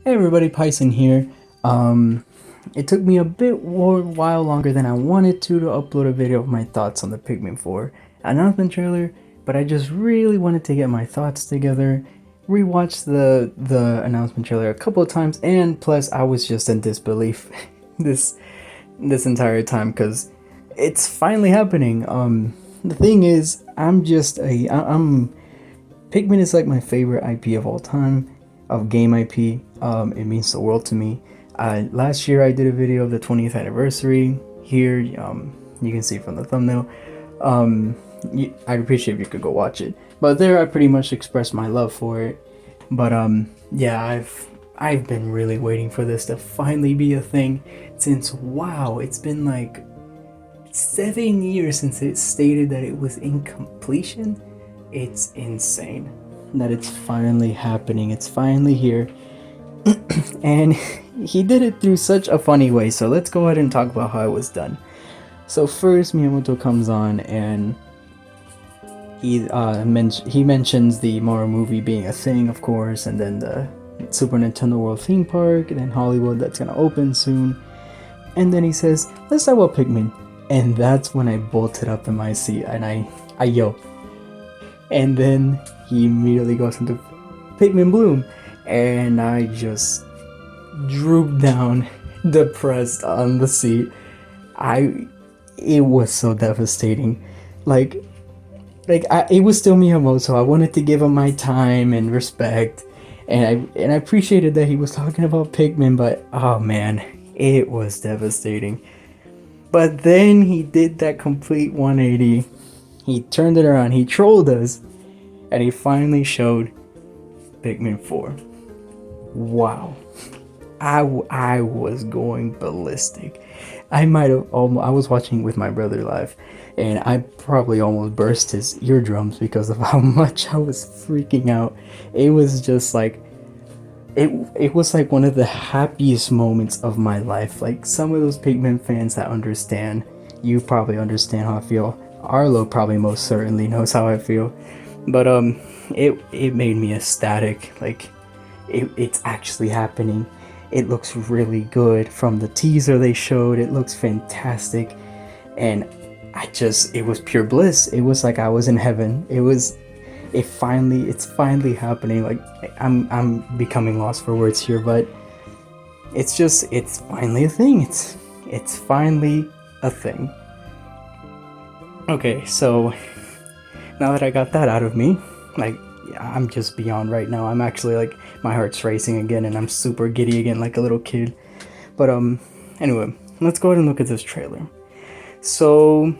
Hey everybody, Pyson here. It took me a while longer than I wanted to upload a video of my thoughts on the Pikmin 4 announcement trailer, but I just really wanted to get my thoughts together, rewatch the announcement trailer a couple of times, and plus I was just in disbelief this this entire time because it's finally happening. The thing is, I'm Pikmin is like my favorite IP of all time, of game IP. It means the world to me. Last year I did a video of the 20th anniversary. Here, you can see from the thumbnail. I'd appreciate if you could go watch it. But there, I pretty much expressed my love for it. But yeah, I've been really waiting for this to finally be a thing since wow, it's been like 7 years since it stated that it was in completion. It's insane that it's finally happening. It's finally here. And he did it through such a funny way. So let's go ahead and talk about how it was done. So first, Miyamoto comes on and he mentions the Mario movie being a thing, of course, and then the Super Nintendo World theme park, and then Hollywood that's gonna open soon. And then he says, "Let's talk about Pikmin." And that's when I bolted up in my seat and I yelled. And then he immediately goes into Pikmin Bloom, and I just drooped down, depressed on the seat. It was so devastating. It was still Miyamoto. I wanted to give him my time and respect, and I appreciated that he was talking about Pikmin. But oh man, it was devastating. But then he did that complete 180. He turned it around. He trolled us, and he finally showed Pikmin 4. Wow. I was going ballistic. I was watching with my brother live, and I probably almost burst his eardrums because of how much I was freaking out. It was just like it was like one of the happiest moments of my life. Like some of those Pikmin fans that understand, you probably understand how I feel. Arlo probably most certainly knows how I feel. But it made me ecstatic. Like it's actually happening. It looks really good from the teaser they showed. It looks fantastic, and it was pure bliss. It was like I was in heaven. It's finally happening. Like I'm becoming lost for words here, but it's finally a thing. It's finally a thing. Okay, so now that I got that out of me, like I'm just beyond right now. I'm actually like my heart's racing again and I'm super giddy again like a little kid. But anyway, let's go ahead and look at this trailer. So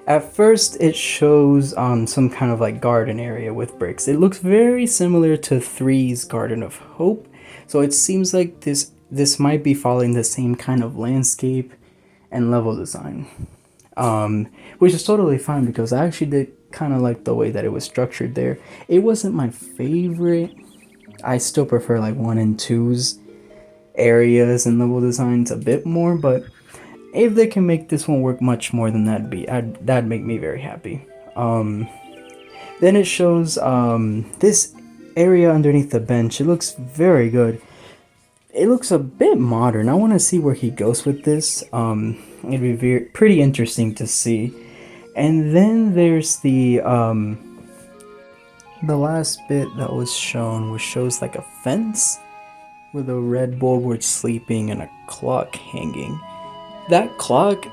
at first it shows some kind of like garden area with bricks. It looks very similar to 3's Garden of Hope. So it seems like this might be following the same kind of landscape and level design. Which is totally fine because I actually did kind of like the way that it was structured there. It wasn't my favorite. I still prefer like 1 and 2's areas and level designs a bit more, but if they can make this one work much more than that'd make me very happy. Then it shows this area underneath the bench. It looks very good. It looks a bit modern. I want to see where he goes with this. It'd be pretty interesting to see. And then there's the last bit that was shown, which shows like a fence with a red bulbwood sleeping and a clock hanging. That clock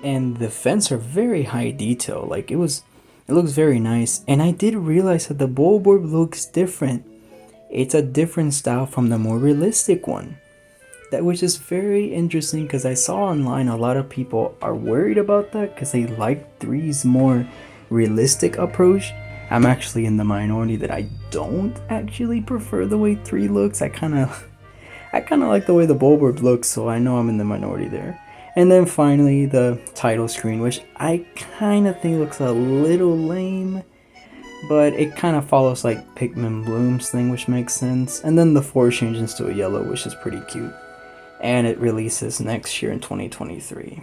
and the fence are very high detail. Like it looks very nice. And I did realize that the bulbwood looks different. It's a different style from the more realistic one. That which is very interesting because I saw online a lot of people are worried about that because they like 3's more realistic approach. I'm actually in the minority that I don't actually prefer the way 3 looks. I kind of like the way the bulbwood looks, so I know I'm in the minority there. And then finally the title screen, which I kind of think looks a little lame, but it kind of follows like Pikmin Bloom's thing, which makes sense. And then the 4 changes to a yellow, which is pretty cute. And it releases next year in 2023,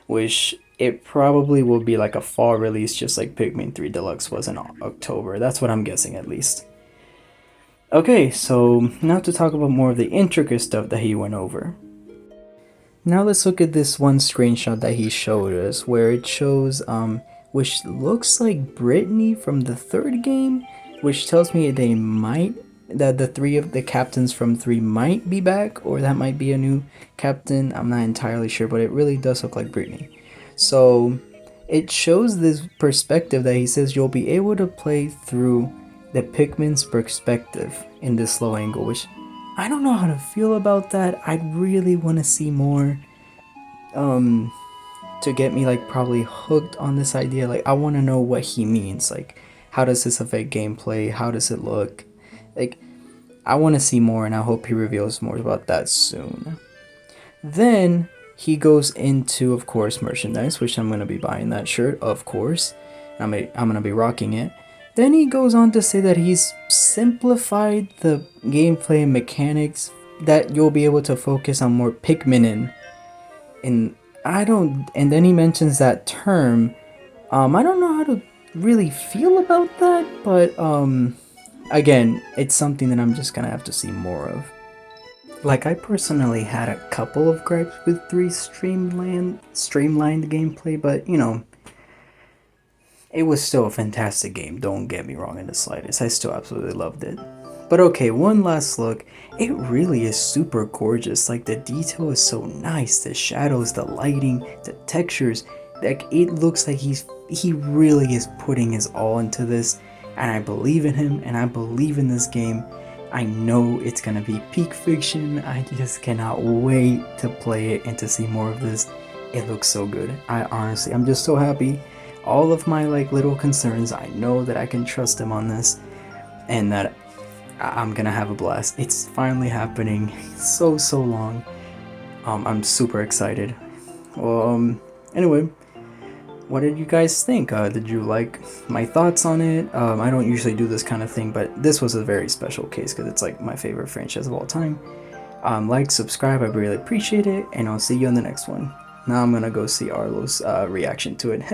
which it probably will be like a fall release, just like Pikmin 3 Deluxe was in October. That's what I'm guessing, at least. Okay, so now to talk about more of the intricate stuff that he went over. Now let's look at this one screenshot that he showed us where it shows which looks like Brittany from the third game, which tells me they might that the three of the captains from 3 might be back, or that might be a new captain. I'm not entirely sure, but it really does look like Brittany. So it shows this perspective that he says you'll be able to play through the Pikmin's perspective in this slow angle, which I don't know how to feel about that. I'd really want to see more um to get me like probably hooked on this idea. Like I want to know what he means. Like how does this affect gameplay? How does it look? Like I want to see more, and I hope he reveals more about that soon. Then he goes into, of course, merchandise, which I'm gonna be buying that shirt, of course. I'm gonna be rocking it. Then he goes on to say that he's simplified the gameplay mechanics that you'll be able to focus on more Pikmin in. And I don't. And then he mentions that term. I don't know how to really feel about that, but again, it's something that I'm just gonna have to see more of. Like I personally had a couple of gripes with 3 streamlined gameplay, but you know, it was still a fantastic game. Don't get me wrong in the slightest. I still absolutely loved it. But okay, one last look. It really is super gorgeous. Like the detail is so nice. The shadows, the lighting, the textures. Like it looks like he really is putting his all into this, and I believe in him and I believe in this game. I know it's gonna be peak fiction. I just cannot wait to play it and to see more of this. It looks so good. I'm just so happy. All of my like little concerns, I know that I can trust him on this, and that I'm gonna have a blast. It's finally happening. So long. I'm super excited. Well, anyway, what did you guys think? Did you like my thoughts on it? I don't usually do this kind of thing, but this was a very special case because it's like my favorite franchise of all time. Like, subscribe, I really appreciate it, and I'll see you on the next one. Now I'm gonna go see Arlo's reaction to it.